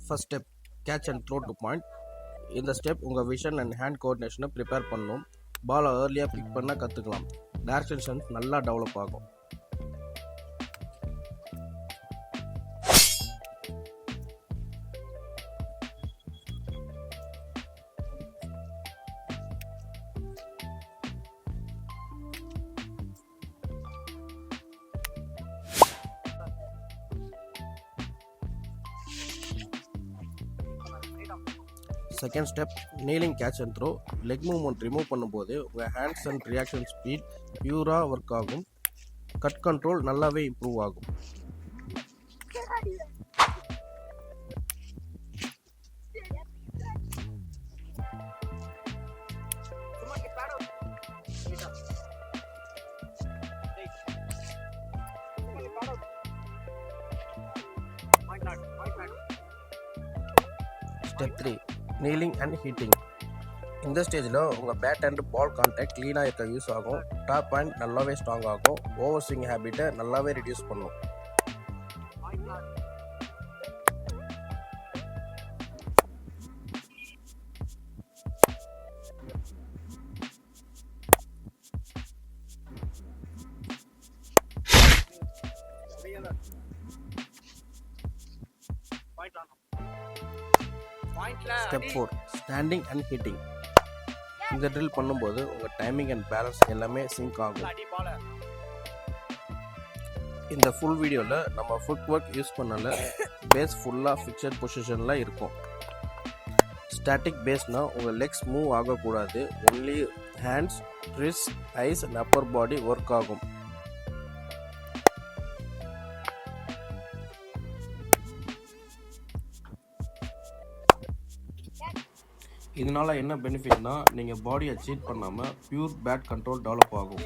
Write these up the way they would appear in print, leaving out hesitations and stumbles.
First step, catch and throw to point. இந்த step உங்கள் vision and hand கோஆர்டினேஷனை prepare பண்ணும். பாலை ஏர்லியாக பிக் பண்ண கற்றுக்கலாம். டைரக்ஷன் சென்ஸ் நல்லா டெவலப் ஆகும். Second step, kneeling catch and throw. Leg movement remove பண்ணும்போது உங்கள் ஹேண்ட்ஸ் அண்ட் ரியாக்ஷன் ஸ்பீட் பியூராக ஒர்க் ஆகும். கட் கண்ட்ரோல் நல்லாவே இம்ப்ரூவ் ஆகும். Step 3, kneeling and heating. இந்த ஸ்டேஜில் உங்கள் பேட் அண்ட் பால் கான்டாக்ட் க்ளீனாக இருக்க யூஸ் ஆகும். டாப் பாயிண்ட் நல்லாவே ஸ்ட்ராங் ஆகும். ஓவர் ஸ்விங் ஹேபிட்டை நல்லாவே ரெடியூஸ் பண்ணும். Step 4, standing and hitting. இந்த ட்ரில் பண்ணும்போது உங்கள் டைமிங் அண்ட் பேலன்ஸ் எல்லாமே சிங்க் ஆகும். இந்த ஃபுல் வீடியோவில் நம்ம ஃபுட் ஒர்க் யூஸ் பண்ணல. பேஸ் ஃபுல்லாக ஃபிக்ஸட் பொசிஷனில் இருக்கும். ஸ்டாட்டிக் பேஸ்னால் உங்கள் லெக்ஸ் மூவ் ஆகக்கூடாது. Only hands, wrist, eyes and upper body work ஆகும். இதனால் என்ன பெனிஃபிட்னா, நீங்கள் பாடியை சீட் பண்ணாமல் பியூர் பேட் கண்ட்ரோல் டெவலப் ஆகும்.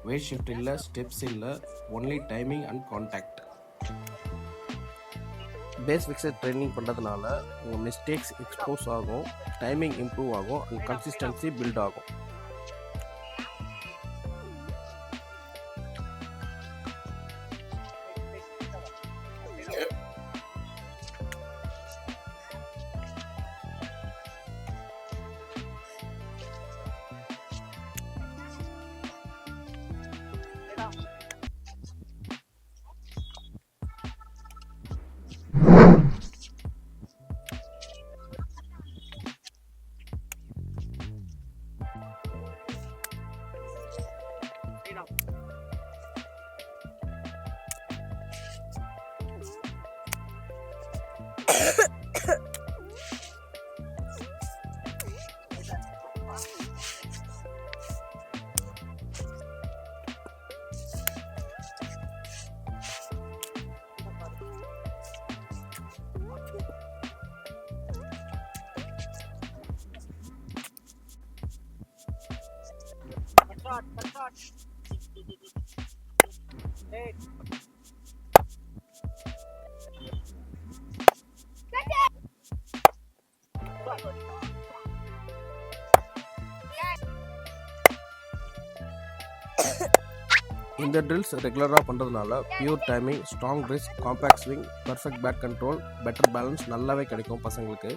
வெயிட் ஷிஃப்ட் இல்லை, ஸ்டெப்ஸ் இல்லை, only timing and contact. Base fixed training பண்ணுறதுனால உங்கள் மிஸ்டேக்ஸ் எக்ஸ்போஸ் ஆகும், டைமிங் இம்ப்ரூவ் ஆகும் அண்ட் கன்சிஸ்டன்சி பில்ட் ஆகும். இந்த ட்ரில்ஸ் ரெகுலராக பண்ணுறதுனால pure timing, strong wrist, compact swing, perfect bat control, better balance நல்லாவே கிடைக்கும் பசங்களுக்கு.